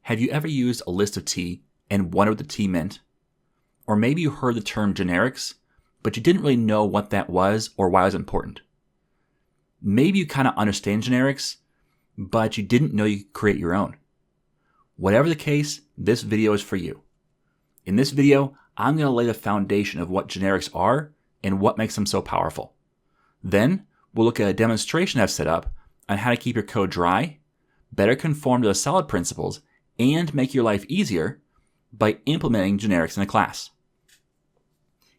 Have you ever used a list of T and wondered what the T meant? Or maybe you heard the term generics, but you didn't really know what that was or why it was important. Maybe you kind of understand generics, but you didn't know you could create your own. Whatever the case, this video is for you. In this video, I'm going to lay the foundation of what generics are and what makes them so powerful. Then, we'll look at a demonstration I've set up on how to keep your code dry, better conform to the solid principles, and make your life easier by implementing generics in a class.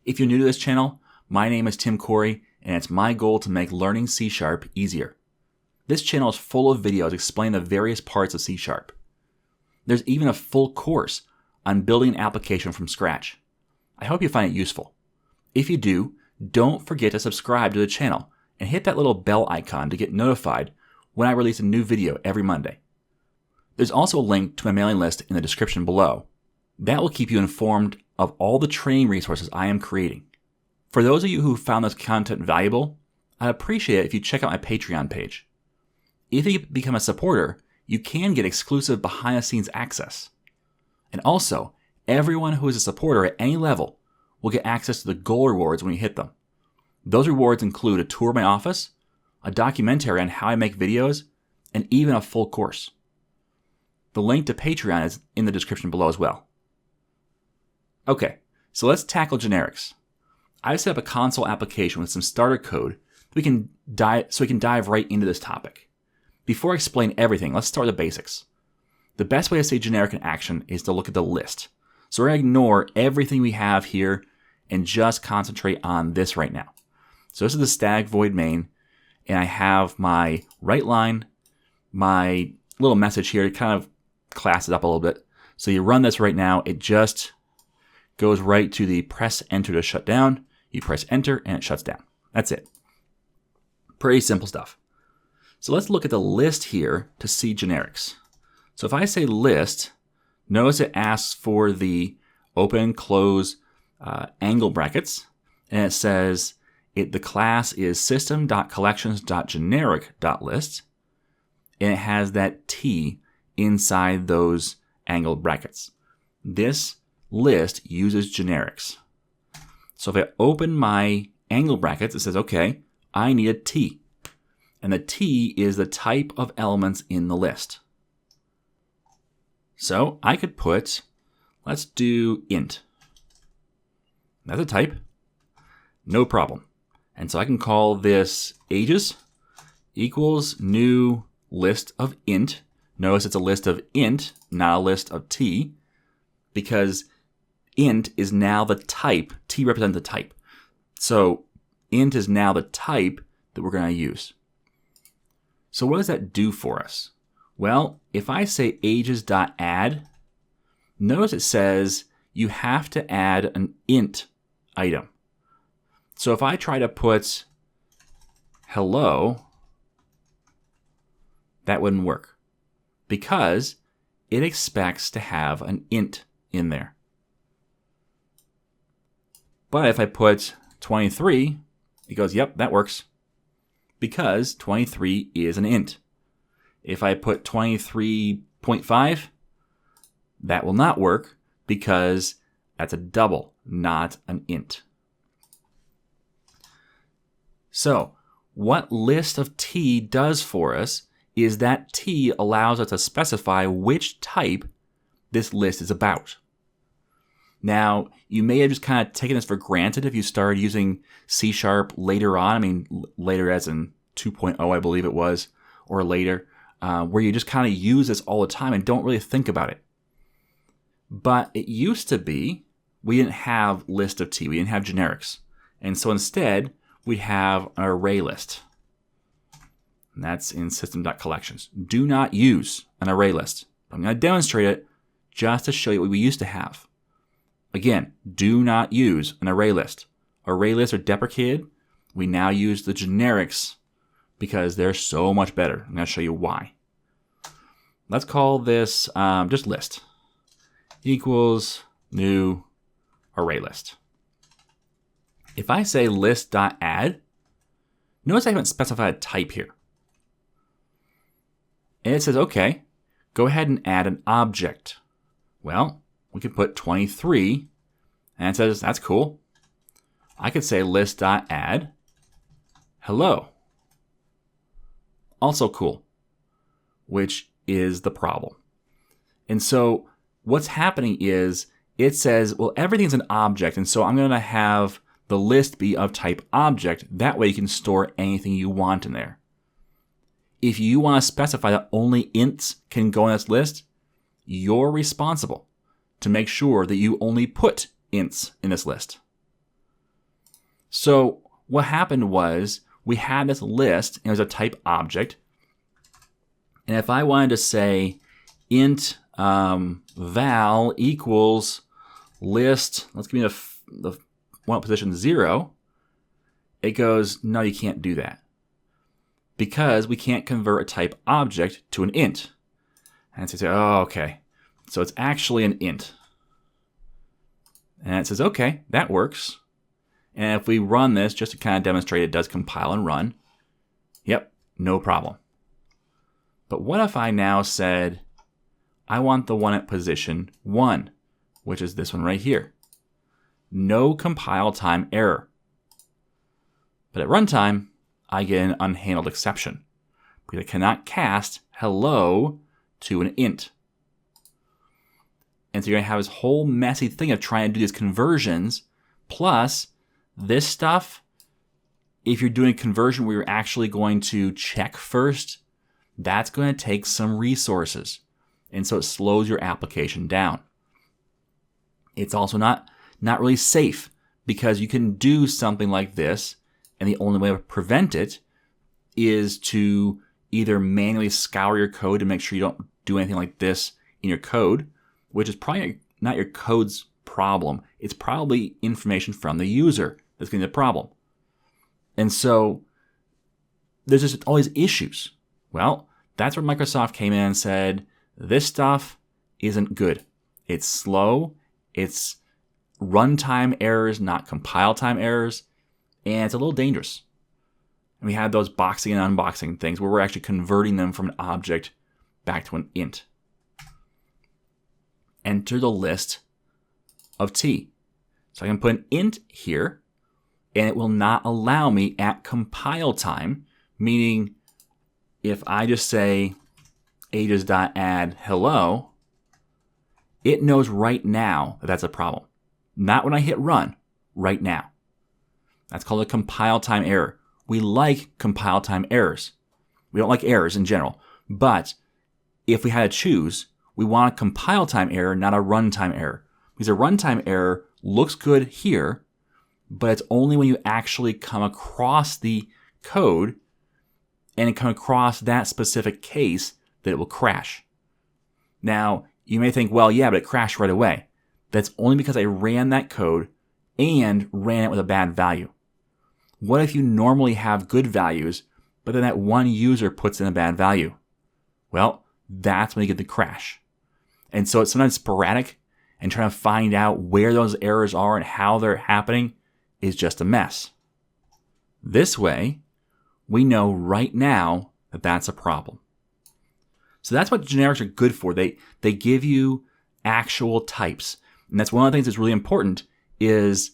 If you're new to this channel, my name is Tim Corey, and it's my goal to make learning C# easier. This channel is full of videos explaining the various parts of C#. There's even a full course on building an application from scratch. I hope you find it useful. If you do, don't forget to subscribe to the channel and hit that little bell icon to get notified when I release a new video every Monday. There's also a link to my mailing list in the description below. That will keep you informed of all the training resources I am creating. For those of you who found this content valuable, I'd appreciate it if you check out my Patreon page. If you become a supporter, you can get exclusive behind-the-scenes access. And also, everyone who is a supporter at any level will get access to the goal rewards when you hit them. Those rewards include a tour of my office, a documentary on how I make videos, and even a full course. The link to Patreon is in the description below as well. Okay, so let's tackle generics. I've set up a console application with some starter code so we can dive right into this topic. Before I explain everything, let's start with the basics. The best way to say generic in action is to look at the list. So we're going to ignore everything we have here and just concentrate on this right now. So this is the static void main, and I have my write line, my little message here to kind of class it up a little bit. So you run this right now, it just goes right to the press enter to shut down. You press enter and it shuts down. That's it. Pretty simple stuff. So let's look at the list here to see generics. So if I say list, notice it asks for the open, close, angle brackets, and it says the class is system.collections.generic.list, and it has that T inside those angled brackets. This list uses generics. So if I open my angle brackets, it says, okay, I need a T. And the T is the type of elements in the list. So I could put, let's do int. That's a type. No problem. And so I can call this ages equals new list of int. Notice it's a list of int, not a list of T, because int is now the type. T represents the type. So int is now the type that we're going to use. So what does that do for us? Well, if I say ages.add, notice it says you have to add an int item. So if I try to put hello, that wouldn't work because it expects to have an int in there. But if I put 23, it goes, yep, that works, because 23 is an int. If I put 23.5, that will not work because that's a double, not an int. So what list of T does for us is that T allows us to specify which type this list is about. Now, you may have just kind of taken this for granted if you started using C# later on. I mean, later as in 2.0, I believe it was, or later, where you just kind of use this all the time and don't really think about it. But it used to be, we didn't have list of T, we didn't have generics. And so instead, we have an array list. And that's in system.collections. Do not use an array list. I'm going to demonstrate it just to show you what we used to have. Again, do not use an array list. Array lists are deprecated. We now use the generics because they're so much better. I'm going to show you why. Let's call this just list equals new array list. If I say list.add, notice I haven't specified a type here. And it says, okay, go ahead and add an object. Well, we could put 23, and it says, that's cool. I could say list.add hello. Also cool, which is the problem. And so what's happening is it says, well, everything's an object, and so I'm going to have the list be of type object. That way you can store anything you want in there. If you want to specify that only ints can go in this list, you're responsible to make sure that you only put ints in this list. So what happened was we had this list, and it was a type object. And if I wanted to say int val equals list, let's give me the one position 0, it goes, no, you can't do that, because we can't convert a type object to an int. And so you say, oh, okay, so it's actually an int. And it says, okay, that works. And if we run this, just to kind of demonstrate it does compile and run, yep, no problem. But what if I now said, I want the one at position 1, which is this one right here. No compile time error. But at runtime, I get an unhandled exception, because I cannot cast hello to an int. And so you're going to have this whole messy thing of trying to do these conversions, plus this stuff, if you're doing a conversion where you're actually going to check first, that's going to take some resources. And so it slows your application down. It's also not really safe, because you can do something like this, and the only way to prevent it is to either manually scour your code to make sure you don't do anything like this in your code, which is probably not your code's problem. It's probably information from the user that's going to be the problem. And so there's just all these issues. Well, that's where Microsoft came in and said, this stuff isn't good. It's slow. It's runtime errors, not compile time errors. And it's a little dangerous. And we had those boxing and unboxing things where we're actually converting them from an object back to an int. Enter the list of t. So I can put an int here, and it will not allow me at compile time, meaning if I just say ages.add hello, it knows right now that that's a problem. Not when I hit run, right now. That's called a compile time error. We like compile time errors. We don't like errors in general. But if we had to choose, we want a compile time error, not a runtime error. Because a runtime error looks good here, but it's only when you actually come across the code and come across that specific case that it will crash. Now, you may think, well, yeah, but it crashed right away. That's only because I ran that code and ran it with a bad value. What if you normally have good values, but then that one user puts in a bad value? Well, that's when you get the crash. And so it's sometimes sporadic, and trying to find out where those errors are and how they're happening is just a mess. This way, we know right now that that's a problem. So that's what generics are good for. They give you actual types. And that's one of the things that's really important is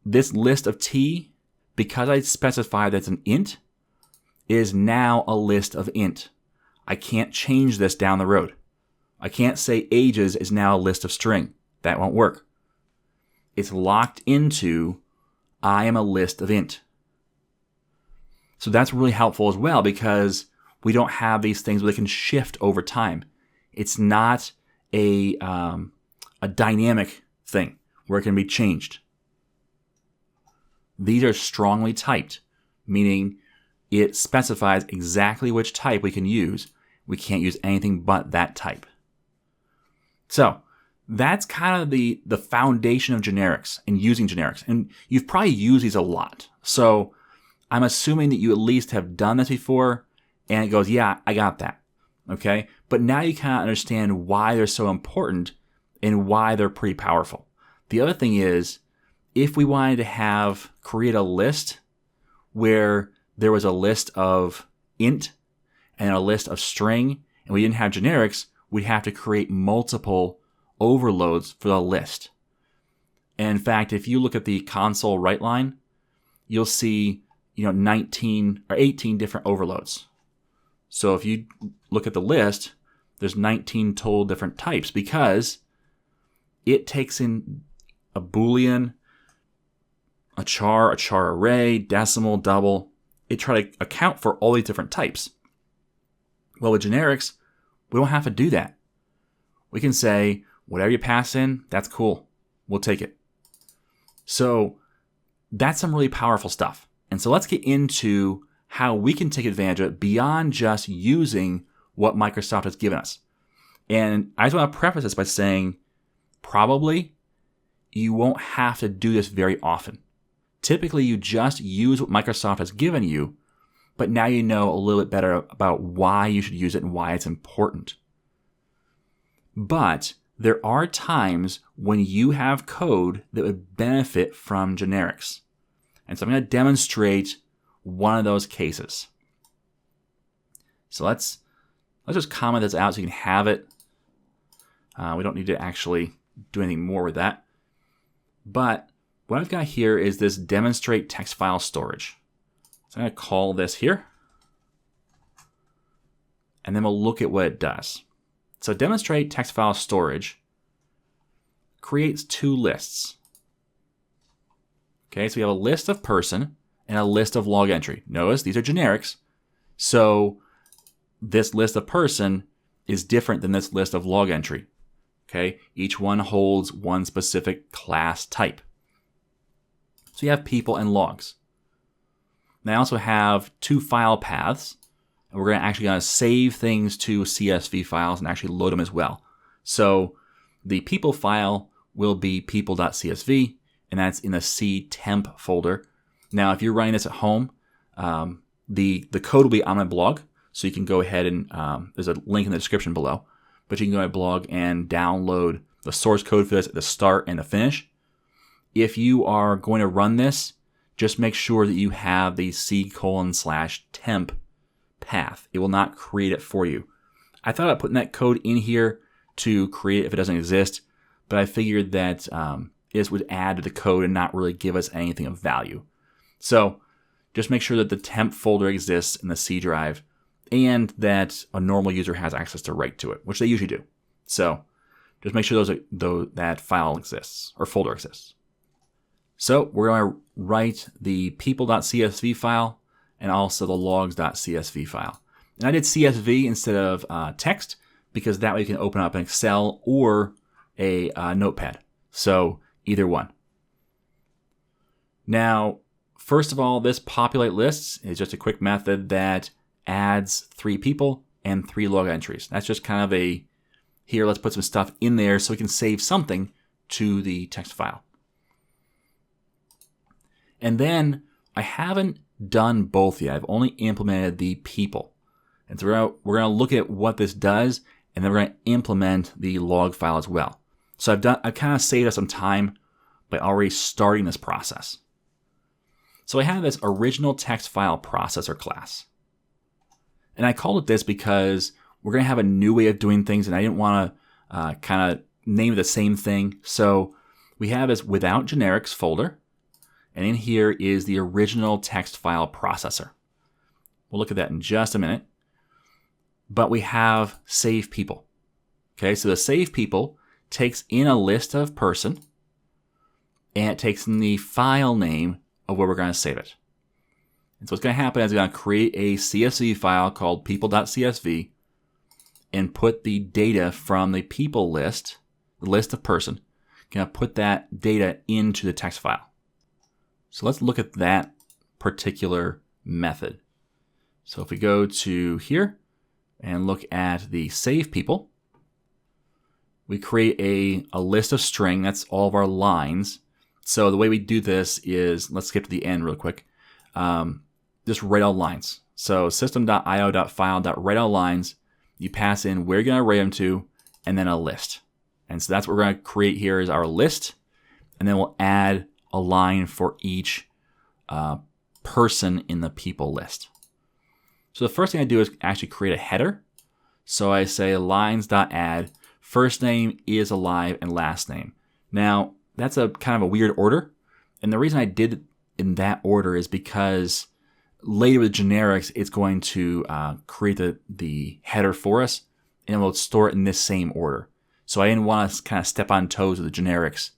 this list of t, because I specify that's an int, is now a list of int. I can't change this down the road. I can't say ages is now a list of string. That won't work. It's locked into I am a list of int. So that's really helpful as well, because we don't have these things where they can shift over time. It's not a dynamic thing where it can be changed. These are strongly typed, meaning it specifies exactly which type we can use. We can't use anything but that type. So that's kind of the foundation of generics and using generics. And you've probably used these a lot. So I'm assuming that you at least have done this before, and it goes, yeah, I got that. Okay? But now you kind of understand why they're so important and why they're pretty powerful. The other thing is, if we wanted to create a list where there was a list of int and a list of string, and we didn't have generics, we'd have to create multiple overloads for the list. And in fact, if you look at the console write line, you'll see 19 or 18 different overloads. So if you look at the list, there's 19 total different types because it takes in a Boolean, a char array, decimal, double. It tries to account for all these different types. Well, with generics, we don't have to do that. We can say, whatever you pass in, that's cool. We'll take it. So that's some really powerful stuff. And so let's get into how we can take advantage of it beyond just using what Microsoft has given us. And I just want to preface this by saying, probably you won't have to do this very often. Typically, you just use what Microsoft has given you, but now you know a little bit better about why you should use it and why it's important. But there are times when you have code that would benefit from generics. And so I'm going to demonstrate one of those cases. So let's just comment this out so you can have it. We don't need to actually do anything more with that. But what I've got here is this demonstrate text file storage. So I'm going to call this here. And then we'll look at what it does. So demonstrate text file storage creates two lists. Okay, so we have a list of person and a list of log entry. Notice these are generics. So this list of person is different than this list of log entry. Okay, each one holds one specific class type. So you have people and logs. Now I also have two file paths, and we're actually going to save things to CSV files and actually load them as well. So the people file will be people.csv, and that's in the C temp folder. Now, if you're running this at home, the code will be on my blog, so you can go ahead and there's a link in the description below. But you can go to my blog and download the source code for this at the start and the finish. If you are going to run this, just make sure that you have the C:/temp path. It will not create it for you. I thought about putting that code in here to create it if it doesn't exist, but I figured that this would add to the code and not really give us anything of value. So just make sure that the temp folder exists in the C drive and that a normal user has access to write to it, which they usually do. So just make sure that file exists or folder exists. So we're going to write the people.csv file and also the logs.csv file. And I did CSV instead of text because that way you can open up an Excel or a notepad. So either one. Now, first of all, this populate lists is just a quick method that adds 3 people and 3 log entries. That's just kind of a, here, let's put some stuff in there so we can save something to the text file. And then I haven't done both yet. I've only implemented the people. And so we're going to look at what this does, and then we're going to implement the log file as well. So I've kind of saved us some time by already starting this process. So I have this original text file processor class. And I called it this because we're going to have a new way of doing things, and I didn't want to kind of name it the same thing. So we have this without generics folder, and in here is the original text file processor. We'll look at that in just a minute. But we have save people. Okay, so the save people takes in a list of person, and it takes in the file name of where we're going to save it. And so what's going to happen is we're going to create a CSV file called people.csv and put the data from the people list, the list of person, going to put that data into the text file. So let's look at that particular method. So if we go to here and look at the save people, we create a list of string. That's all of our lines. So the way we do this is, let's skip to the end real quick. Just write all lines. So system.io.file.write all lines. You pass in where you're going to array them to, and then a list. And so that's what we're going to create here is our list. And then we'll add a line for each person in the people list. So the first thing I do is actually create a header. So I say lines.add, first name is alive, and last name. Now, that's a kind of a weird order. And the reason I did it in that order is because later with generics, it's going to create the header for us, and it will store it in this same order. So I didn't want to kind of step on toes with the generics,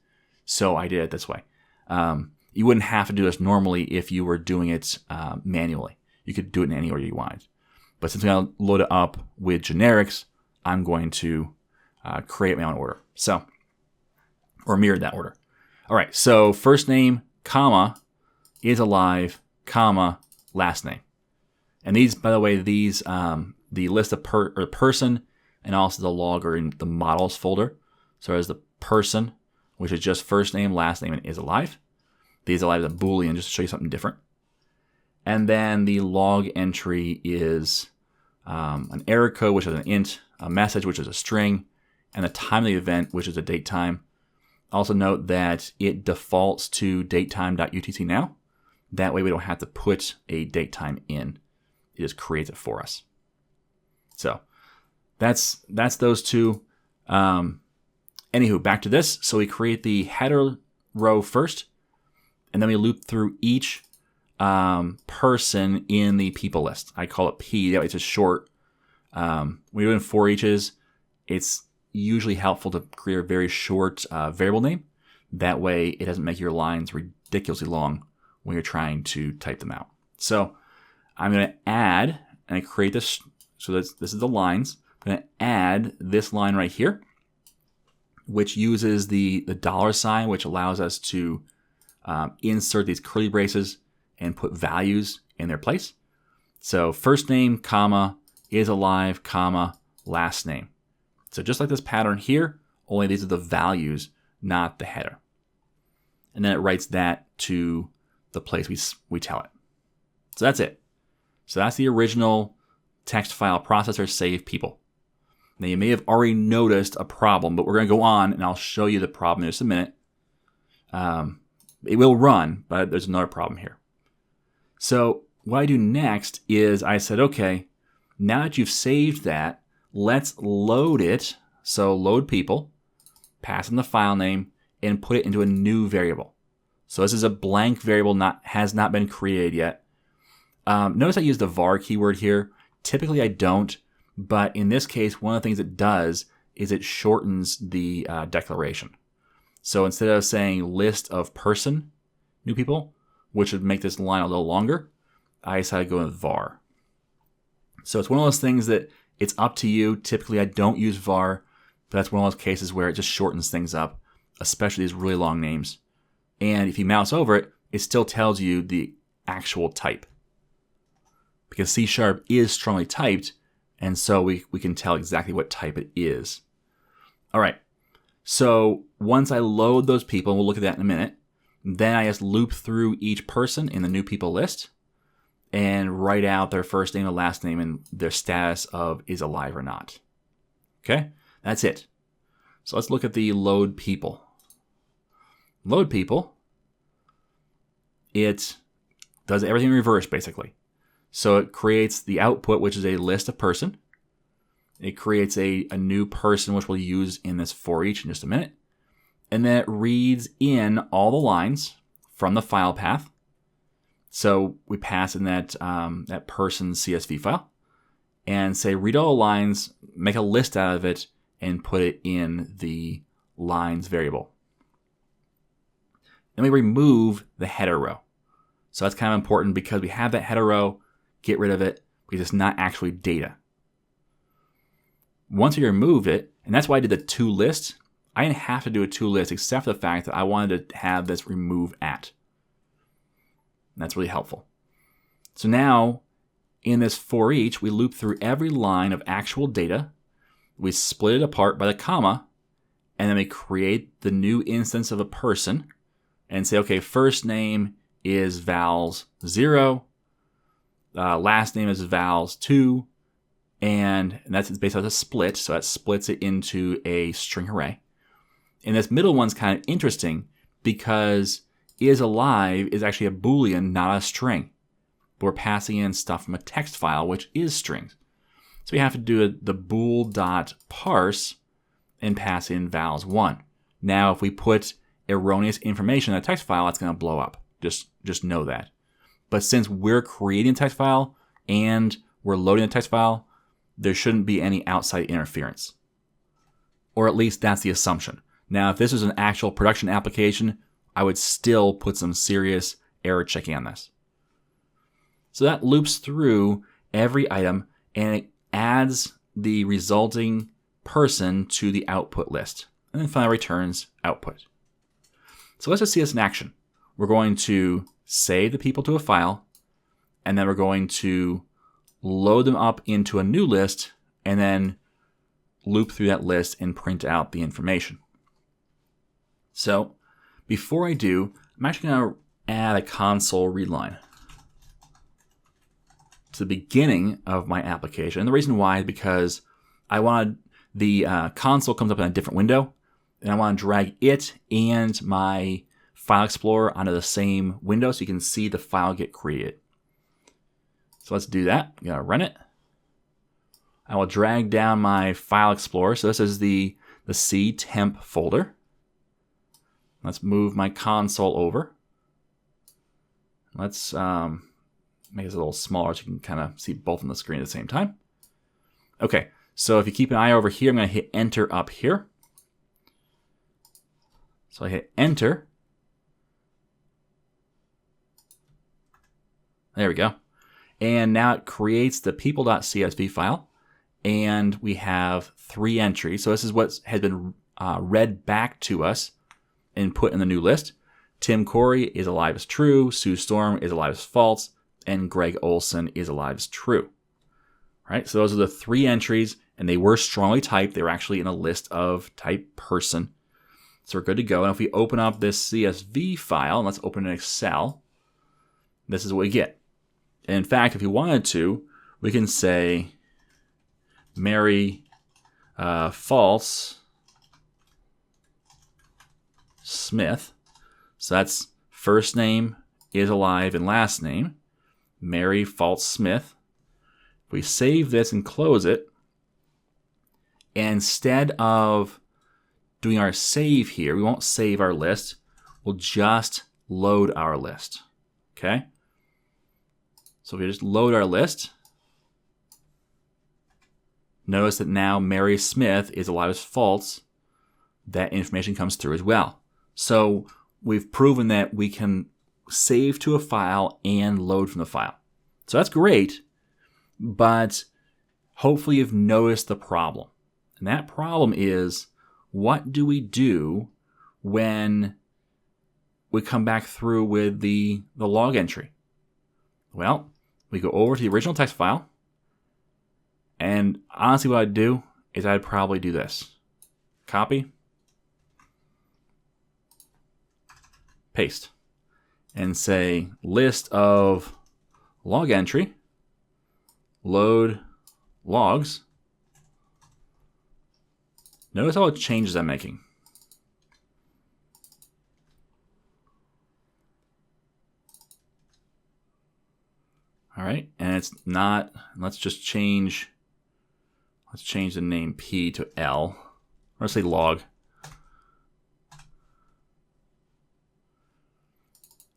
so I did it this way. You wouldn't have to do this normally if you were doing it manually. You could do it in any order you wanted. But since I'm going to load it up with generics, I'm going to create my own order. So, or mirror that order. All right, so first name, comma, is alive, comma, last name. And these, by the way, the list of person and also the log are in the models folder. So there's the person, which is just first name, last name, and is alive. The is alive is a Boolean, just to show you something different. And then the log entry is an error code, which is an int, a message, which is a string, and the time of the event, which is a date time. Also note that it defaults to datetime.utc now. That way we don't have to put a datetime in. It just creates it for us. So that's those two. Anywho, back to this. So we create the header row first, and then we loop through each person in the people list. I call it P. That way it's just short. When you're doing for eaches, it's usually helpful to create a very short variable name. That way it doesn't make your lines ridiculously long when you're trying to type them out. So I'm going to add, and I create this. So this is the lines. I'm going to add this line right here, which uses the $, which allows us to insert these curly braces and put values in their place. So first name, comma, is alive, comma, last name. So just like this pattern here, only these are the values, not the header. And then it writes that to the place we tell it. So that's it. So that's the original text file processor save people. Now you may have already noticed a problem, but we're going to go on and I'll show you the problem in just a minute. It will run, but there's another problem here. So what I do next is I said, okay, now that you've saved that, let's load it. So load people, pass in the file name, and put it into a new variable. So this is a blank variable, has not been created yet. Notice I used the var keyword here. Typically I don't, but in this case, one of the things it does is it shortens the declaration. So instead of saying list of person, new people, which would make this line a little longer, I decided to go with var. So it's one of those things that it's up to you. Typically I don't use var, but that's one of those cases where it just shortens things up, especially these really long names. And if you mouse over it, it still tells you the actual type. Because C# is strongly typed, and so we can tell exactly what type it is. All right, so once I load those people, and we'll look at that in a minute, then I just loop through each person in the new people list and write out their first name and last name and their status of is alive or not. Okay, that's it. So let's look at the load people. Load people, it does everything in reverse basically. So it creates the output, which is a list of person. It creates a new person, which we'll use in this for each in just a minute. And then it reads in all the lines from the file path. So we pass in that person's CSV file and say read all the lines, make a list out of it, and put it in the lines variable. Then we remove the header row. So that's kind of important because we have that header row. Get rid of it because it's not actually data. Once we removed it, and that's why I did the to list, I didn't have to do a to list except for the fact that I wanted to have this remove at. And that's really helpful. So now in this for each, we loop through every line of actual data. We split it apart by the comma, and then we create the new instance of a person and say, okay, first name is vals 0. Last name is vals 2, and that's based on a split, so that splits it into a string array. And this middle one's kind of interesting because is alive is actually a Boolean, not a string. But we're passing in stuff from a text file, which is strings. So we have to do the bool.parse and pass in vals1. Now, if we put erroneous information in a text file, that's going to blow up. Just know that. But since we're creating a text file and we're loading a text file, there shouldn't be any outside interference. Or at least that's the assumption. Now, if this was an actual production application, I would still put some serious error checking on this. So that loops through every item and it adds the resulting person to the output list. And then finally returns output. So let's just see this in action. We're going to save the people to a file, and then we're going to load them up into a new list, and then loop through that list and print out the information. So before I do, I'm actually going to add a console read line to the beginning of my application. And the reason why is because I wanted the console comes up in a different window, and I want to drag it and my File Explorer onto the same window so you can see the file get created. So let's do that. I'm going to run it. I will drag down my File Explorer. So this is the C temp folder. Let's move my console over. Let's make this a little smaller so you can kind of see both on the screen at the same time. Okay, so if you keep an eye over here, I'm going to hit enter up here. So I hit enter. There we go. And now it creates the people.csv file. And we have 3 entries. So this is what has been read back to us and put in the new list. Tim Corey is alive as true. Sue Storm is alive as false. And Greg Olson is alive as true. All right, so those are the 3 entries. And they were strongly typed. They were actually in a list of type person. So we're good to go. And if we open up this CSV file, and let's open an Excel, this is what we get. And in fact, if you wanted to, we can say Mary false Smith. So that's first name is alive and last name. Mary false Smith. If we save this and close it, and instead of doing our save here, we won't save our list. We'll just load our list. Okay? So if we just load our list, notice that now Mary Smith is alive as false. That information comes through as well. So we've proven that we can save to a file and load from the file. So that's great, but hopefully you've noticed the problem. And that problem is, what do we do when we come back through with the log entry? Well, we go over to the original text file, and honestly what I'd do is I'd probably do this. Copy, paste, and say list of log entry, load logs. Notice all the changes I'm making. All right, and it's not, let's change the name P to L, or let's say log.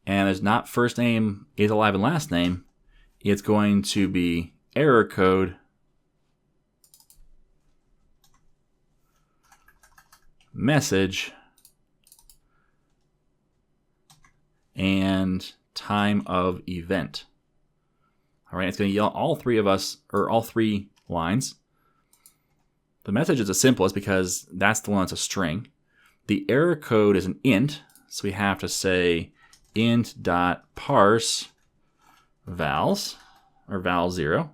And there's not first name is alive and last name. It's going to be error code message and time of event. All right, it's going to yell all 3 of us, or all 3 lines. The message is the simplest because that's the one that's a string. The error code is an int, so we have to say int.parse vals, or val0.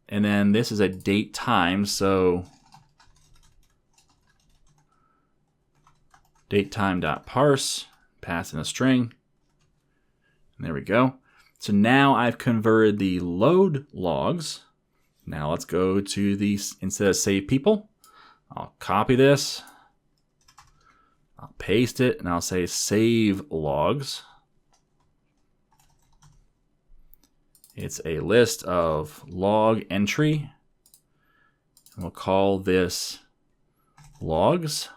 And then this is a date time, so datetime.parse, pass in a string. And there we go. So now I've converted the load logs. Now let's go to these, instead of save people, I'll copy this, I'll paste it, and I'll say save logs. It's a list of log entry And we'll call this logs.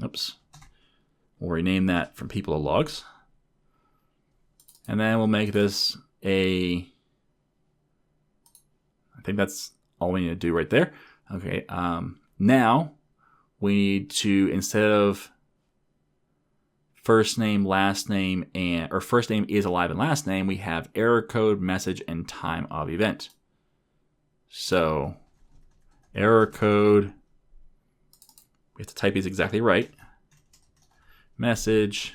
Oops. We'll rename that from people to logs. And then we'll make this I think that's all we need to do right there. Okay, now we need to, instead of first name, last name, or first name is alive and last name, we have error code, message, and time of event. So error code, we have to type these exactly right. Message,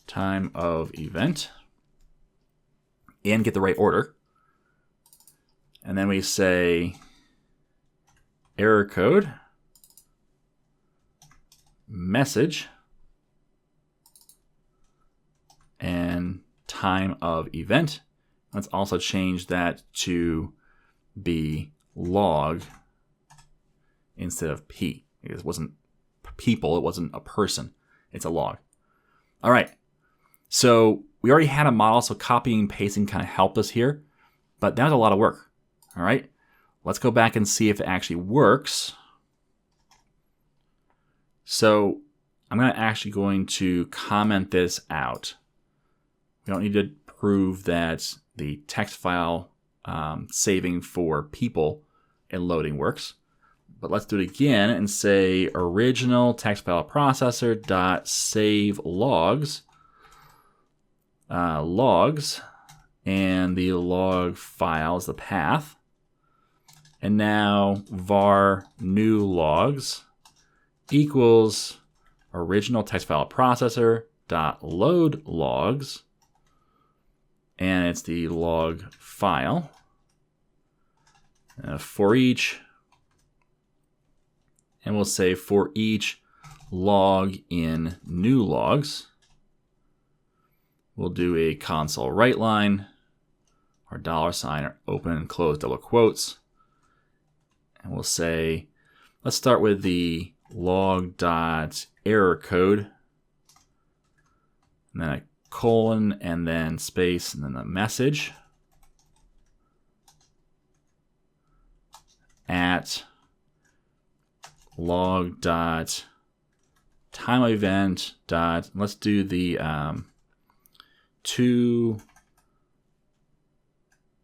time of event, and get the right order. And then we say error code, message, and time of event. Let's also change that to be log instead of P. It wasn't people, it wasn't a person, it's a log. All right, so we already had a model, so copying and pasting kind of helped us here, but that was a lot of work. All right, let's go back and see if it actually works. So I'm actually going to comment this out. We don't need to prove that the text file saving for people and loading works. But let's do it again and say original text file processor dot save logs, logs, and the log file is the path. And now var new logs equals original text file processor dot load logs, and it's the log file. For each, and we'll say for each log in new logs, we'll do a console write line, or $, or open and close double quotes. And we'll say, let's start with the log.error code, and then a colon, and then space, and then the message at log dot time event dot, let's do the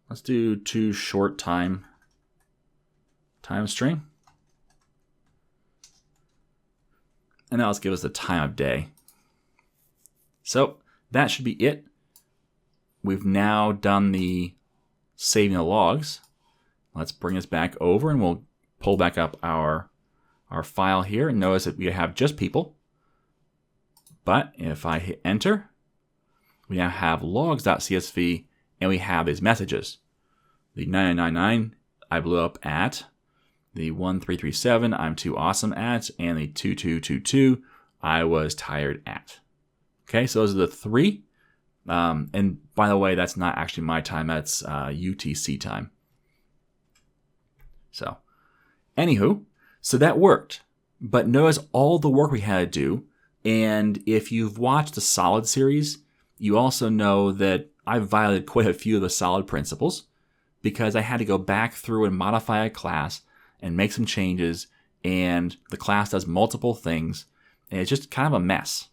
let's do two short time string, and now let's give us the time of day. So that should be it. We've now done the saving the logs. Let's bring this back over and we'll pull back up our file here, and notice that we have just people. But if I hit enter, we now have logs.csv, and we have these messages. The 9999 I blew up at, the 1337 I'm too awesome at, and the 2222 I was tired at. Okay, so those are the three. And by the way, that's not actually my time, that's UTC time. So, anywho, so that worked. But notice all the work we had to do, and if you've watched the solid series, you also know that I violated quite a few of the solid principles because I had to go back through and modify a class and make some changes, and the class does multiple things, and it's just kind of a mess.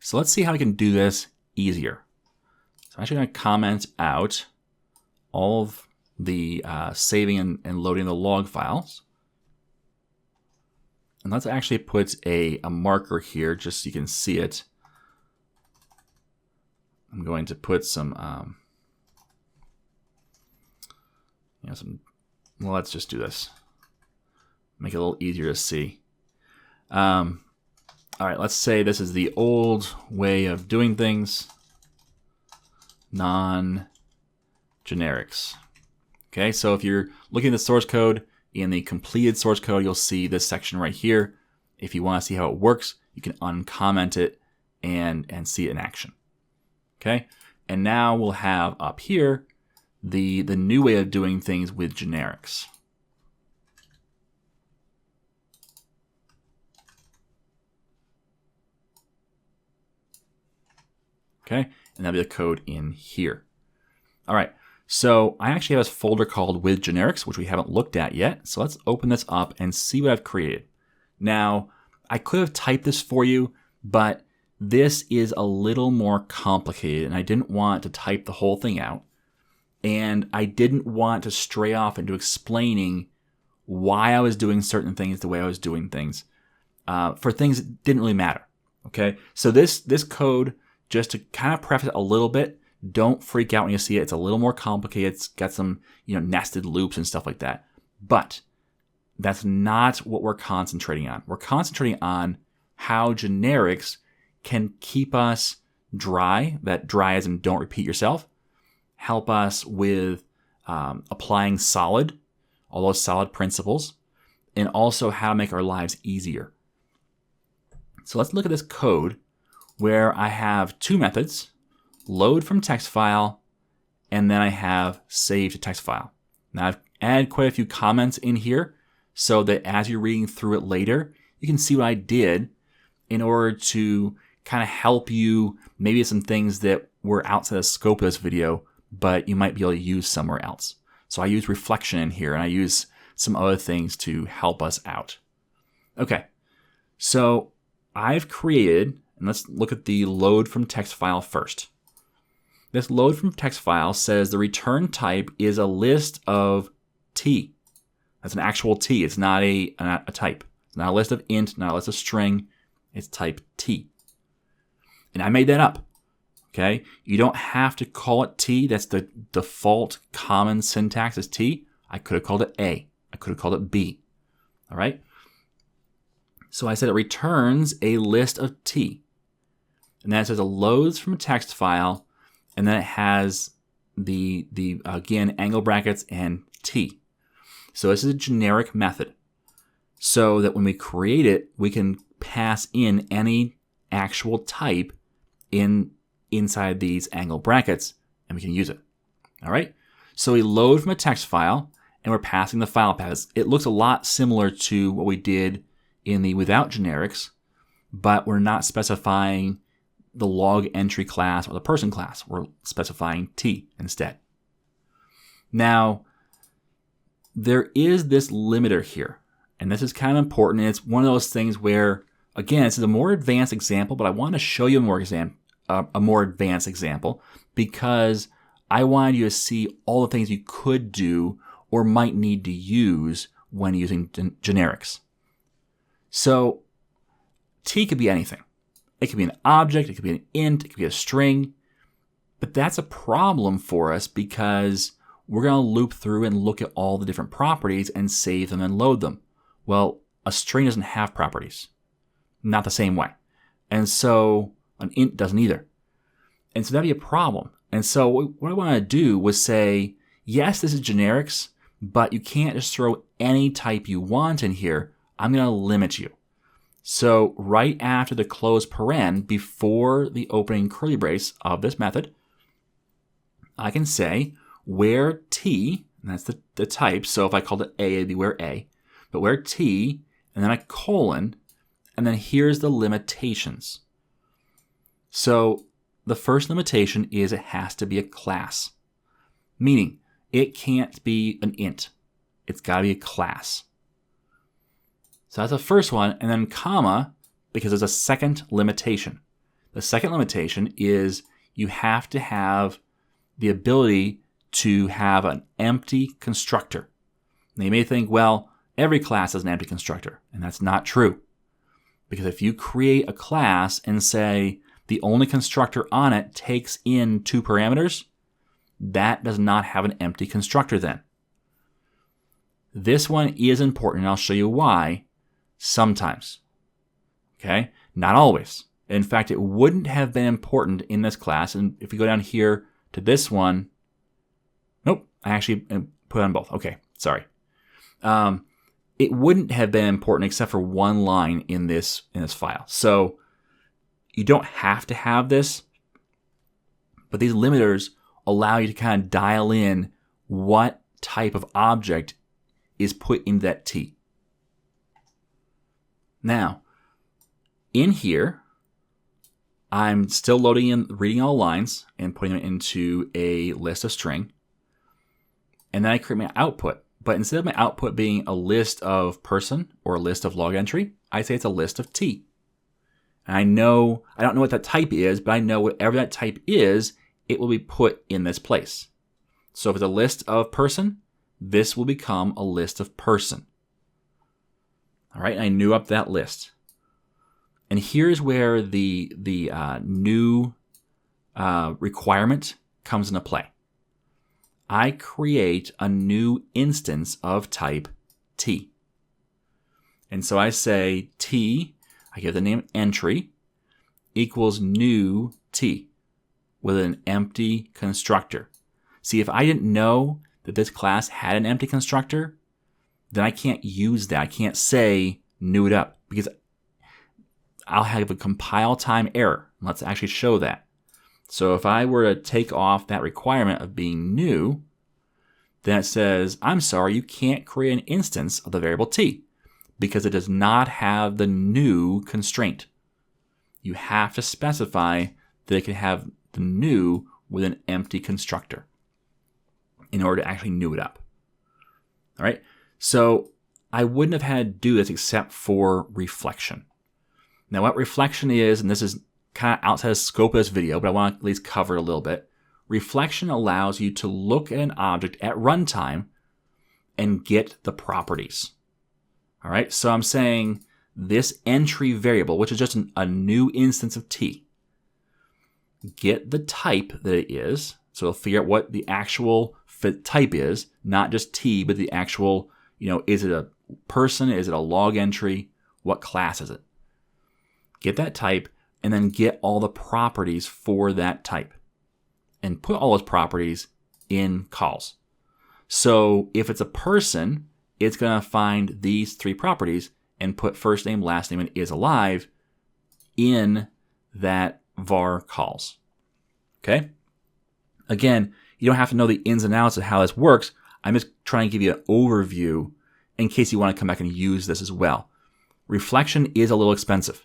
So let's see how we can do this easier. So I'm actually going to comment out all of the saving and loading the log files. And let's actually put a marker here just so you can see it. I'm going to put some, well, let's just do this. Make it a little easier to see. All right, let's say this is the old way of doing things. Non-generics. Okay, so if you're looking at the source code, in the completed source code, you'll see this section right here. If you want to see how it works, you can uncomment it and see it in action. Okay, and now we'll have up here the new way of doing things with generics. Okay, and that'll be the code in here. All right, So I actually have this folder called with generics, which we haven't looked at yet. So let's open this up and see what I've created. Now, I could have typed this for you, but this is a little more complicated and I didn't want to type the whole thing out. And I didn't want to stray off into explaining why I was doing certain things the way I was doing things for things that didn't really matter. Okay, so this code, just to kind of preface it a little bit, don't freak out when you see it. It's a little more complicated. It's got some nested loops and stuff like that. But that's not what we're concentrating on. We're concentrating on how generics can keep us dry, that dry as in don't repeat yourself, help us with applying solid, all those solid principles, and also how to make our lives easier. So let's look at this code where I have two methods, load from text file, and then I have save to text file. Now I've added quite a few comments in here so that as you're reading through it later, you can see what I did in order to kind of help you, maybe some things that were outside the scope of this video, but you might be able to use somewhere else. So I use reflection in here and I use some other things to help us out. Okay, so I've created, and let's look at the load from text file first. This load from text file says the return type is a list of T. That's an actual T. It's not a type. It's not a list of int, not a list of string. It's type T. And I made that up. Okay? You don't have to call it T. That's the default common syntax is T. I could have called it A. I could have called it B. All right? So I said it returns a list of T. And then it says it loads from a text file, and then it has the again, angle brackets and T. So this is a generic method. So that when we create it, we can pass in any actual type inside these angle brackets, and we can use it. All right? So we load from a text file, and we're passing the file paths. It looks a lot similar to what we did in the without generics, but we're not specifying the log entry class or the person class. We're specifying T instead. Now, there is this limiter here, and this is kind of important. It's one of those things where, again, this is a more advanced example, but I want to show you a more advanced example because I wanted you to see all the things you could do or might need to use when using generics. So T could be anything. It could be an object, it could be an int, it could be a string, but that's a problem for us because we're going to loop through and look at all the different properties and save them and load them. Well, a string doesn't have properties, not the same way. And so an int doesn't either. And so that'd be a problem. And so what I want to do was say, yes, this is generics, but you can't just throw any type you want in here. I'm going to limit you. So right after the close paren, before the opening curly brace of this method, I can say where T, and that's the type. So if I called it A, it'd be where A. But where T, and then a colon, and then here's the limitations. So the first limitation is it has to be a class, meaning it can't be an int. It's got to be a class. So that's the first one, and then comma, because there's a second limitation. The second limitation is you have to have the ability to have an empty constructor. Now you may think, well, every class has an empty constructor, and that's not true. Because if you create a class and say the only constructor on it takes in 2 parameters, that does not have an empty constructor then. This one is important, and I'll show you why sometimes. Okay? Not always. In fact, it wouldn't have been important in this class. And if you go down here to this one, nope, I actually put on both. Okay, sorry. It wouldn't have been important except for one line in this file. So you don't have to have this, but these limiters allow you to kind of dial in what type of object is put in that T. Now, in here, I'm still loading in, reading all lines and putting them into a list of string. And then I create my output. But instead of my output being a list of person or a list of log entry, I say it's a list of T. And I don't know what that type is, but I know whatever that type is, it will be put in this place. So if it's a list of person, this will become a list of person. All right, and I new up that list. And here's where the new requirement comes into play. I create a new instance of type T. And so I say T, I give the name entry, equals new T with an empty constructor. See, if I didn't know that this class had an empty constructor, then I can't use that. I can't say new it up because I'll have a compile time error. Let's actually show that. So if I were to take off that requirement of being new, then it says, I'm sorry, you can't create an instance of the variable T because it does not have the new constraint. You have to specify that it can have the new with an empty constructor in order to actually new it up. All right. So I wouldn't have had to do this except for reflection. Now what reflection is, and this is kind of outside the scope of this video, but I want to at least cover it a little bit. Reflection allows you to look at an object at runtime and get the properties. All right, so I'm saying this entry variable, which is just a new instance of T, get the type that it is. So it'll figure out what the actual type is, not just T, but the actual, is it a person? Is it a log entry? What class is it? Get that type and then get all the properties for that type and put all those properties in calls. So if it's a person, it's going to find these three properties and put first name, last name, and is alive in that var calls. Okay? Again, you don't have to know the ins and outs of how this works. I'm just trying to give you an overview in case you want to come back and use this as well. Reflection is a little expensive.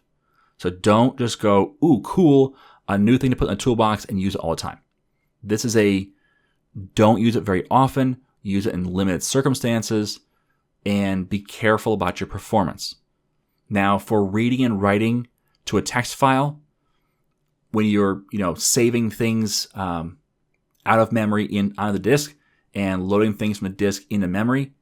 So don't just go, ooh, cool, a new thing to put in the toolbox and use it all the time. This is don't use it very often, use it in limited circumstances, and be careful about your performance. Now, for reading and writing to a text file, when you're, saving things out of memory onto the disk and loading things from the disk into memory,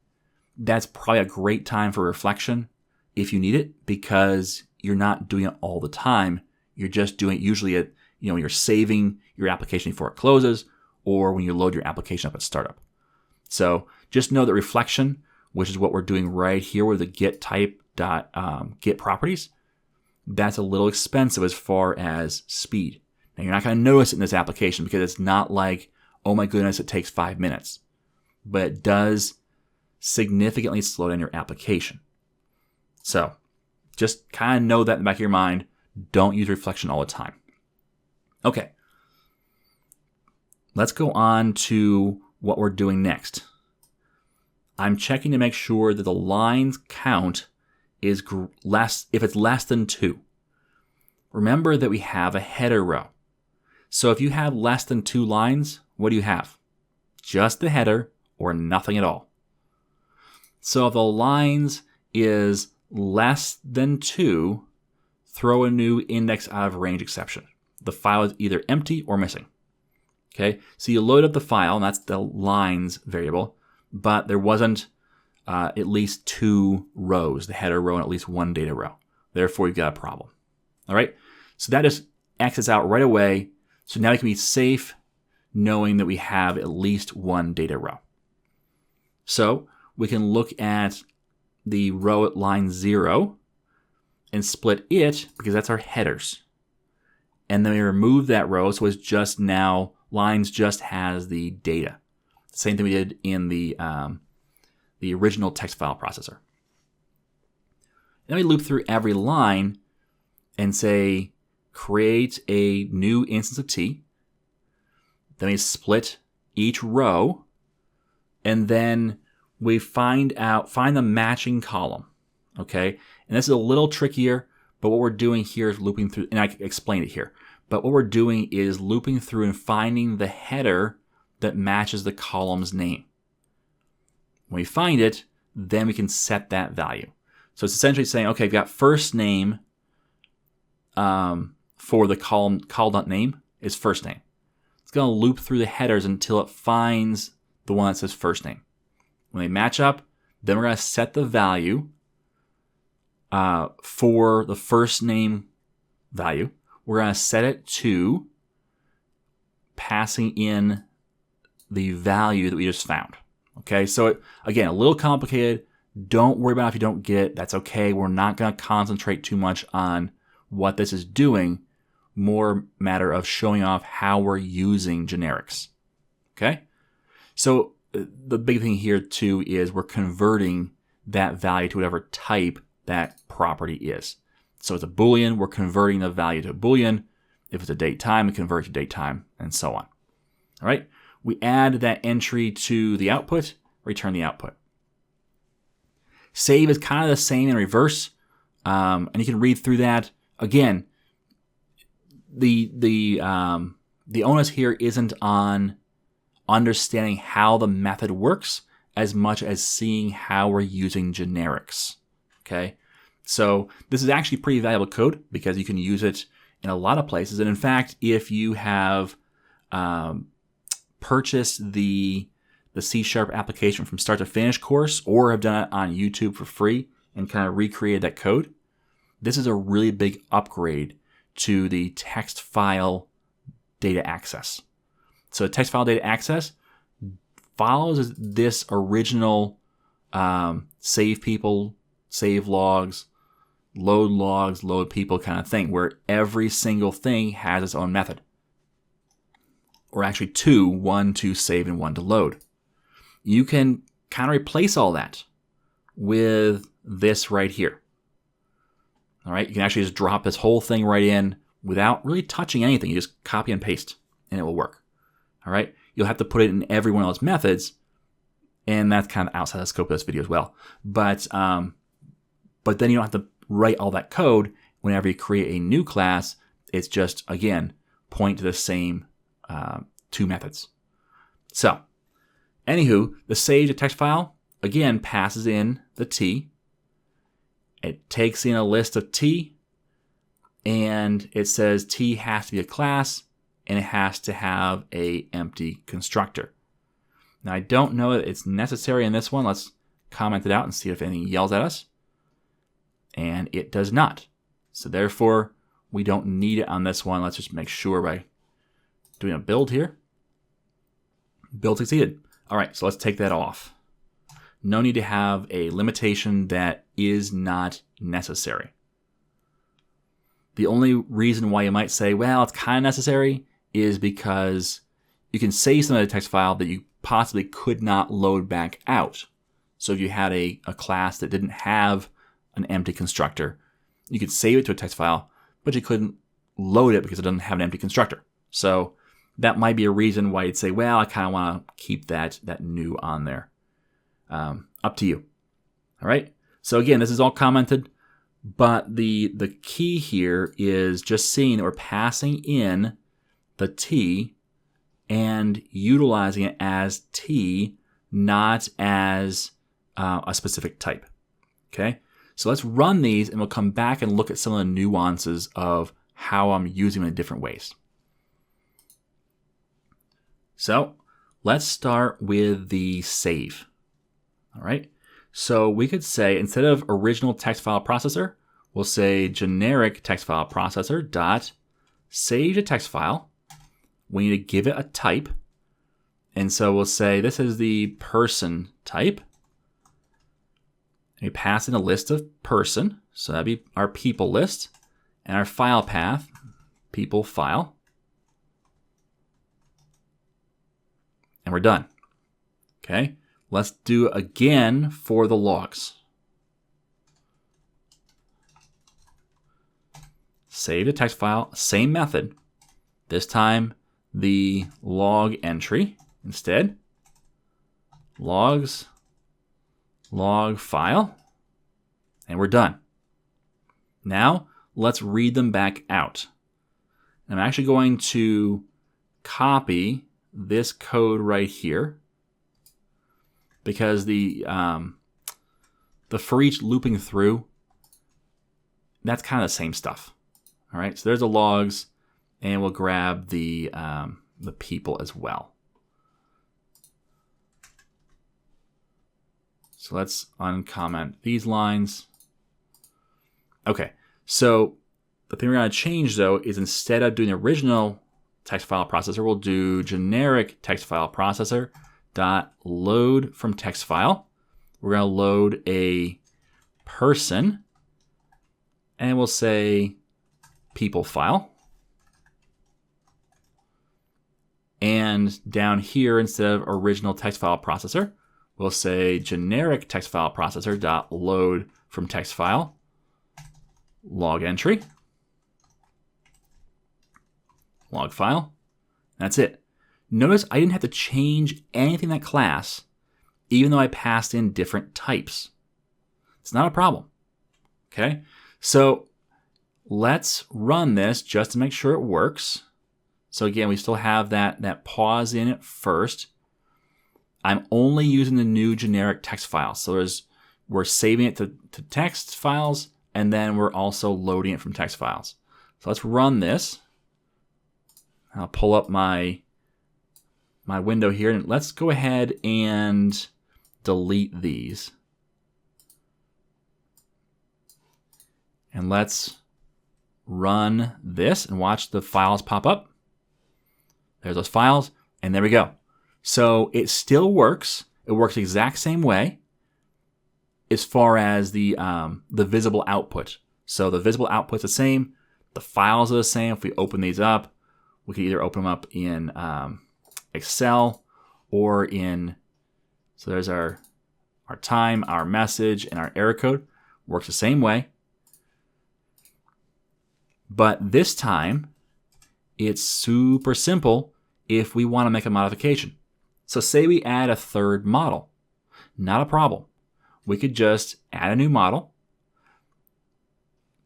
that's probably a great time for reflection if you need it, because you're not doing it all the time. You're just doing it usually at, you're saving your application before it closes or when you load your application up at startup. So just know that reflection, which is what we're doing right here with the get type get properties, that's a little expensive as far as speed. Now you're not going to notice it in this application because it's not like, oh my goodness, it takes 5 minutes, but it does significantly slow down your application. So just kind of know that in the back of your mind. Don't use reflection all the time. Okay. Let's go on to what we're doing next. I'm checking to make sure that the lines count is less, if it's less than 2. Remember that we have a header row. So if you have less than 2 lines, what do you have? Just the header or nothing at all. So if the lines is less than 2, throw a new index out of range exception. The file is either empty or missing. Okay, so you load up the file, and that's the lines variable, but there wasn't at least 2 rows, the header row and at least 1 data row. Therefore, you've got a problem. All right, so that just exits out right away. So now we can be safe knowing that we have at least 1 data row. So we can look at the row at line 0 and split it because that's our headers. And then we remove that row, so it's just now lines just has the data. Same thing we did in the original text file processor. Then we loop through every line and say, create a new instance of T. Then we split each row, and then we find the matching column. Okay, and this is a little trickier, but what we're doing here is looping through, and I can explain it here. But what we're doing is looping through and finding the header that matches the column's name. When we find it, then we can set that value. So it's essentially saying, okay, I've got first name for the column call.name is first name. It's going to loop through the headers until it finds the one that says first name. When they match up, then we're going to set the value for the first name value. We're going to set it to passing in the value that we just found. Okay, so again, a little complicated. Don't worry about it if you don't get it. That's okay. We're not going to concentrate too much on what this is doing. More matter of showing off how we're using generics. Okay, so the big thing here too is we're converting that value to whatever type that property is. So it's a Boolean, we're converting the value to a Boolean. If it's a date time, we convert it to date time, and so on. All right, we add that entry to the output, return the output. Save is kind of the same in reverse, and you can read through that. Again, the onus here isn't on understanding how the method works as much as seeing how we're using generics. Okay, so this is actually pretty valuable code because you can use it in a lot of places. And in fact, if you have purchased the C# application from start to finish course, or have done it on YouTube for free and kind of recreated that code, this is a really big upgrade to the text file data access. So text file data access follows this original save people, save logs, load people kind of thing, where every single thing has its own method. Or actually two, one to save and one to load. You can kind of replace all that with this right here. All right, you can actually just drop this whole thing right in without really touching anything. You just copy and paste and it will work. All right, you'll have to put it in every one of those methods, and that's kind of outside the scope of this video as well. But then you don't have to write all that code whenever you create a new class. It's just, again, point to the same two methods. So, anywho, the save to text file, again, passes in the T. It takes in a list of T, and it says T has to be a class, and it has to have a empty constructor. Now, I don't know that it's necessary in this one. Let's comment it out and see if anything yells at us. And it does not. So therefore, we don't need it on this one. Let's just make sure by doing a build here. Build succeeded. All right, so let's take that off. No need to have a limitation that is not necessary. The only reason why you might say, well, it's kind of necessary, is because you can save some of the text file that you possibly could not load back out. So if you had a class that didn't have an empty constructor, you could save it to a text file, but you couldn't load it because it doesn't have an empty constructor. So that might be a reason why you'd say, well, I kind of want to keep that new on there. Up to you. All right. So again, this is all commented, but the key here is just seeing that we're passing in the T and utilizing it as T, not as a specific type. Okay. So let's run these and we'll come back and look at some of the nuances of how I'm using them in different ways. So let's start with the save. All right. So we could say, instead of original text file processor, we'll say generic text file processor dot save to text file. We need to give it a type. And so we'll say this is the person type. And we pass in a list of person. So that'd be our people list. And our file path, people file. And we're done. Okay. Let's do it again for the logs. Save the text file, same method. This time the log entry instead. Logs, log file, and we're done. Now let's read them back out. I'm actually going to copy this code right here. because the for each looping through, that's kind of the same stuff. All right, so there's the logs, and we'll grab the people as well. So let's uncomment these lines. Okay, so the thing we're going to change, though, is instead of doing the original text file processor, we'll do generic text file processor dot load from text file. We're going to load a person, and we'll say people file. And down here, instead of original text file processor, we'll say generic text file processor dot load from text file log entry log file. That's it. Notice I didn't have to change anything in that class, even though I passed in different types. It's not a problem. Okay, so let's run this just to make sure it works. So again, we still have that pause in it first. I'm only using the new generic text file. So we're saving it to text files, and then we're also loading it from text files. So let's run this. I'll pull up my window here, and let's go ahead and delete these. And let's run this and watch the files pop up. There's those files, and there we go. So it still works. It works the exact same way as far as the visible output. So the visible output's the same. The files are the same. If we open these up, we can either open them up in Excel or in, so there's our time, our message, and our error code. Works the same way. But this time, it's super simple if we want to make a modification. So say we add a third model. Not a problem. We could just add a new model,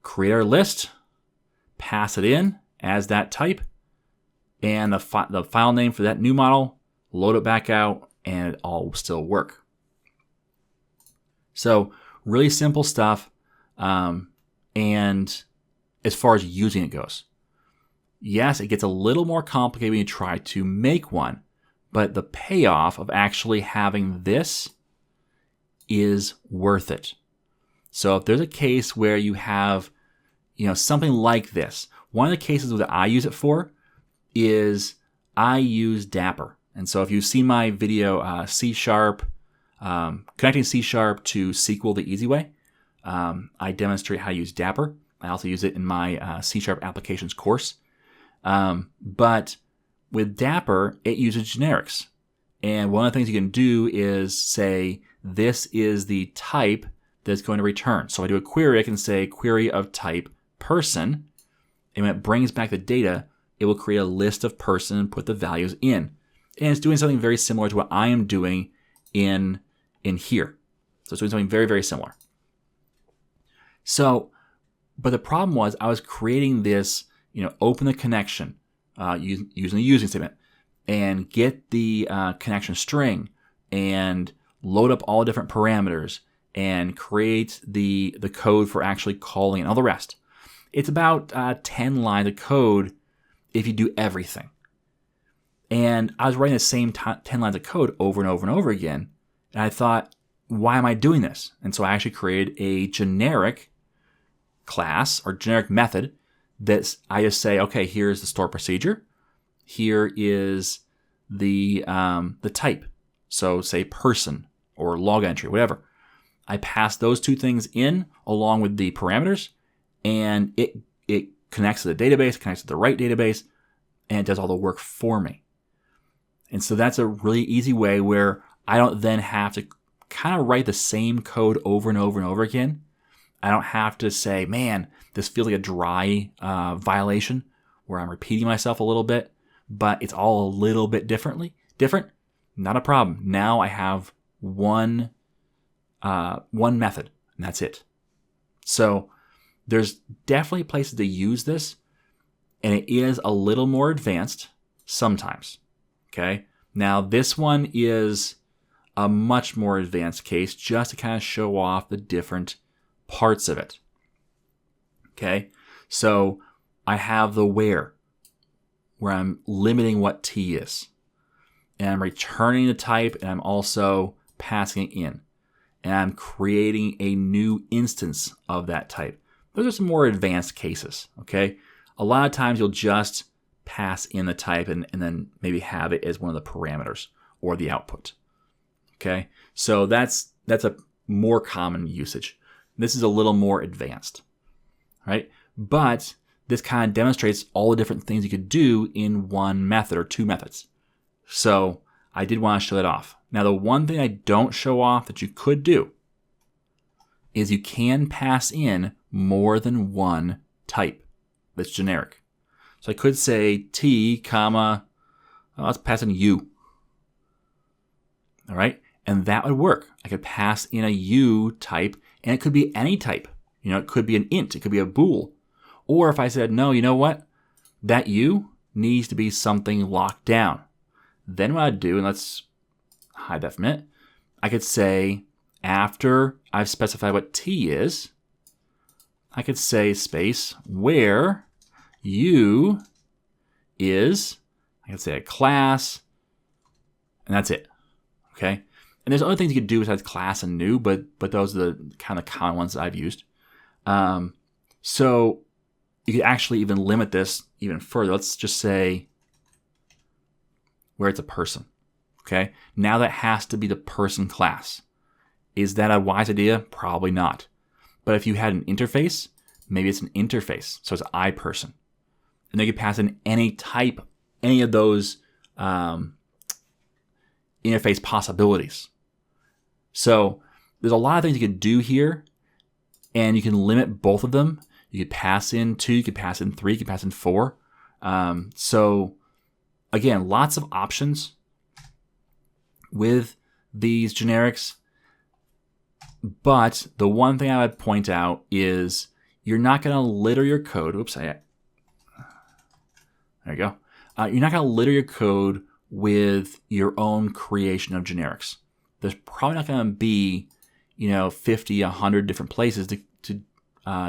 create our list, pass it in as that type, and the file name for that new model, load it back out, and it all will still work. So really simple stuff. And as far as using it goes, yes, it gets a little more complicated when you try to make one, but the payoff of actually having this is worth it. So if there's a case where you have, something like this, one of the cases that I use it for is I use Dapper. And so if you've seen my video, C#, connecting C# to SQL the easy way, I demonstrate how to use Dapper. I also use it in my C# applications course. But with Dapper, it uses generics. And one of the things you can do is say, this is the type that's going to return. So if I do a query, I can say query of type person. And when it brings back the data, it will create a list of person and put the values in. And it's doing something very similar to what I am doing in here. So it's doing something very, very similar. So, but the problem was I was creating this, open the connection using the using statement and get the connection string and load up all different parameters and create the code for actually calling and all the rest. It's about 10 lines of code if you do everything. And I was writing the same 10 lines of code over and over and over again. And I thought, why am I doing this? And so I actually created a generic class or generic method that I just say, okay, here's the store procedure. Here is the type. So say person or log entry, whatever. I pass those two things in along with the parameters, and it connects to the database, connects to the right database, and it does all the work for me. And so that's a really easy way where I don't then have to kind of write the same code over and over and over again. I don't have to say, man, this feels like a dry violation where I'm repeating myself a little bit, but it's all a little bit different. Not a problem. Now I have one method, and that's it. So there's definitely places to use this, and it is a little more advanced sometimes. Okay. Now this one is a much more advanced case just to kind of show off the different parts of it. Okay, so I have the where I'm limiting what T is. And I'm returning the type, and I'm also passing it in. And I'm creating a new instance of that type. Those are some more advanced cases, okay? A lot of times you'll just pass in the type and then maybe have it as one of the parameters or the output, okay? So that's a more common usage. This is a little more advanced, right? But this kind of demonstrates all the different things you could do in one method or two methods. So I did want to show that off. Now, the one thing I don't show off that you could do is you can pass in more than one type that's generic. So I could say T, comma, let's pass in U. All right, and that would work. I could pass in a U type, and it could be any type. It could be an int, it could be a bool. Or if I said, no, you know what? That U needs to be something locked down. Then what I'd do, and let's hide that from it, I could say, after I've specified what T is, I could say space where U is, I could say a class, and that's it. Okay? And there's other things you could do besides class and new, but those are the kind of common ones that I've used. So you could actually even limit this even further. Let's just say where it's a person. Okay? Now that has to be the person class. Is that a wise idea? Probably not. But if you had an interface, maybe it's an interface. So it's iPerson. And they could pass in any type, any of those interface possibilities. So there's a lot of things you could do here, and you can limit both of them. You could pass in 2, you could pass in 3, you could pass in 4. So again, lots of options with these generics. But the one thing I would point out is you're not going to litter your code. Oops, there you go. You're not going to litter your code with your own creation of generics. There's probably not going to be, 50, 100 different places to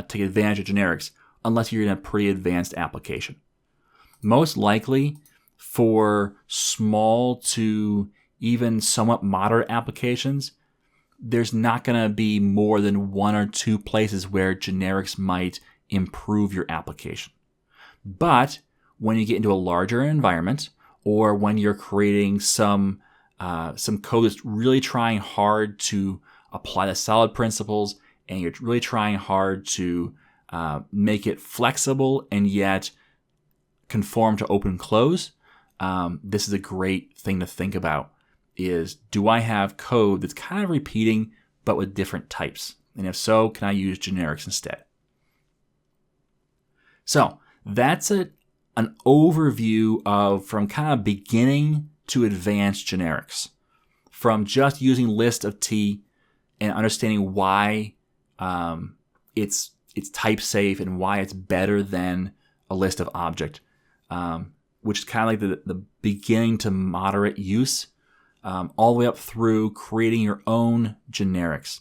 take advantage of generics unless you're in a pretty advanced application. Most likely for small to even somewhat moderate applications, there's not going to be more than 1 or 2 places where generics might improve your application. But when you get into a larger environment, or when you're creating some code that's really trying hard to apply the solid principles, and you're really trying hard to make it flexible and yet conform to open close, this is a great thing to think about. Is, do I have code that's kind of repeating but with different types? And if so, can I use generics instead? So that's an overview of from kind of beginning to advanced generics. From just using list of T and understanding why it's type safe and why it's better than a list of object, which is kind of like the beginning to moderate use. All the way up through creating your own generics.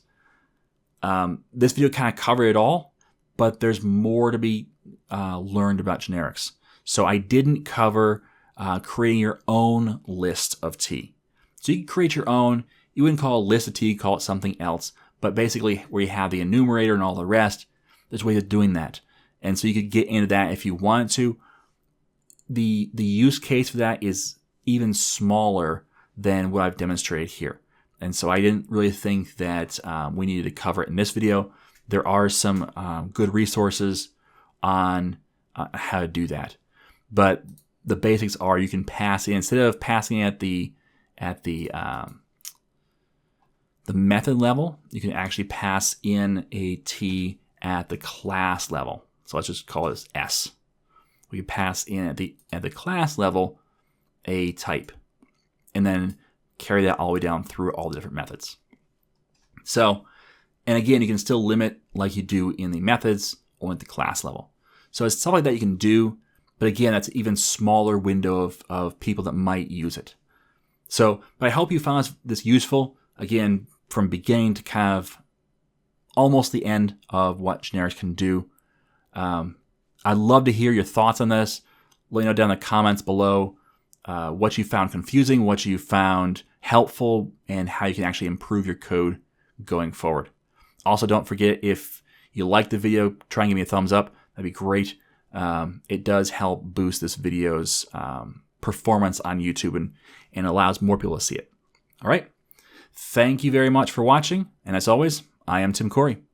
This video kind of covered it all, but there's more to be learned about generics. So I didn't cover creating your own list of T. So you can create your own. You wouldn't call a list of T, call it something else. But basically where you have the enumerator and all the rest, there's ways of doing that. And so you could get into that if you wanted to. The use case for that is even smaller than what I've demonstrated here. And so I didn't really think that we needed to cover it in this video. There are some good resources on how to do that. But the basics are you can pass in, instead of passing at the method level, you can actually pass in a T at the class level. So let's just call this S. We can pass in at the class level a type, and then carry that all the way down through all the different methods. So, and again, you can still limit like you do in the methods or at the class level. So it's stuff like that you can do, but again, that's an even smaller window of people that might use it. So, but I hope you found this useful, again, from beginning to kind of almost the end of what generics can do. I'd love to hear your thoughts on this. Let me know down in the comments below what you found confusing, what you found helpful, and how you can actually improve your code going forward. Also, don't forget, if you like the video, try and give me a thumbs up. That'd be great. It does help boost this video's performance on YouTube and allows more people to see it. All right. Thank you very much for watching. And as always, I am Tim Corey.